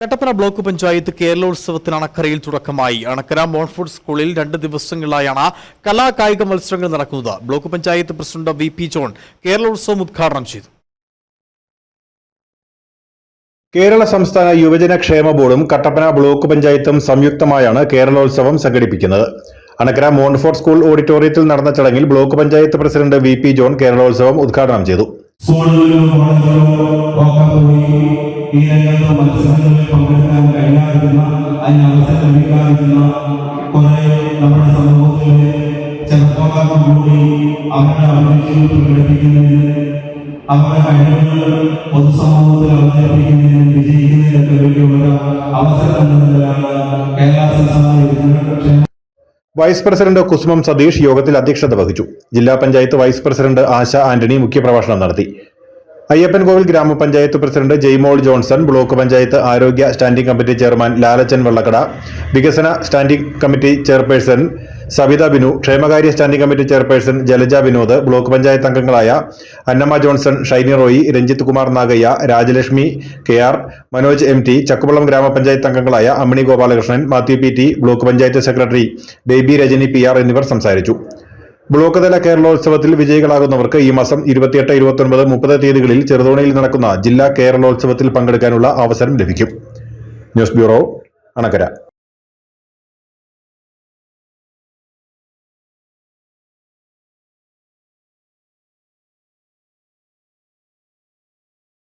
Kattappana block panchayat കേരളോത്സവത്തിന് അണക്കരയിൽ തുടക്കമായി. അണക്കര മോൺഫോർട്ട് സ്കൂളിൽ 2 ദിവസങ്ങളിലായാണ് കലാകായിക മത്സരങ്ങൾ നടക്കുന്നത്. Block panchayat president V P. John Keralolsavam ഉദ്ഘാടനം ചെയ്തു. കേരള സംസ്ഥാന യുവജന ക്ഷേമ ബോർഡും കട്ടപ്പന ബ്ലോക്ക് പഞ്ചായത്തും സംയുക്തമായാണ് കേരളോത്സവം സംഘടിപ്പിക്കുന്നത്. അണക്കര മോൺഫോർട്ട് സ്കൂൾ ഓഡിറ്റോറിയത്തിൽ നടന്ന ചടങ്ങിൽ block panchayat president V P. John Keralolsavam ഉദ്ഘാടനം ചെയ്തു. ഈ രംഗത്ത് മത്സരങ്ങളിൽ പങ്കെടുക്കാൻ കഴിയാതിരുന്ന അതിനവസരം ലഭിക്കാതിരുന്ന കുറെ നമ്മുടെ സമൂഹത്തിലെ ചെറുപ്പക്കാർക്ക് കൂടി അവരുടെ അഭിരുചികൾ പ്രകടിപ്പിക്കുന്നതിന് അവരുടെ കഴിവുകൾ പൊതുസമൂഹത്തിൽ അവതരിപ്പിക്കുന്നതിനും വിജയിക്കുന്നതിനൊക്കെ വേണ്ടിയുള്ള അവസരം എന്നതിലാണ് കേരള സംസ്ഥാന യുവജന വൈസ് പ്രസിഡന്റ് കുസുമം സതീഷ് യോഗത്തിൽ അധ്യക്ഷത വഹിച്ചു. ജില്ലാ panchayat vice president Asha Antony മുഖ്യപ്രഭാഷണം നടത്തി. അയ്യപ്പൻകോവിൽ ഗ്രാമപഞ്ചായത്ത് president Jaimol Johnson, block panchayat ആരോഗ്യ standing committee chairman Lalachan Vallakkada, വികസന standing committee chairperson Savitha Binu, ക്ഷേമകാര്യ standing committee chairperson Jalaja Vinod, block panchayat അംഗങ്ങളായ Annamma Johnson, Shiny Roy, Ranjith Kumar Nagayya, Rajalakshmi K R, Manoj M T, Chakkuvallam ഗ്രാമപഞ്ചായത്ത് അംഗങ്ങളായ Ammini Gopalakrishnan, Mathew P T, block panchayat secretary Baby Rajani P R എന്നിവർ സംസാരിച്ചു. ബ്ലോക്ക് തല കേരളോത്സവത്തിൽ വിജയികളാകുന്നവർക്ക് ഈ മാസം 28, 29, 30 തീയതികളിൽ ചെറുതോണിയിൽ നടക്കുന്ന ജില്ലാ കേരളോത്സവത്തിൽ പങ്കെടുക്കാനുള്ള അവസരം ലഭിക്കും. News bureau, Anakkara.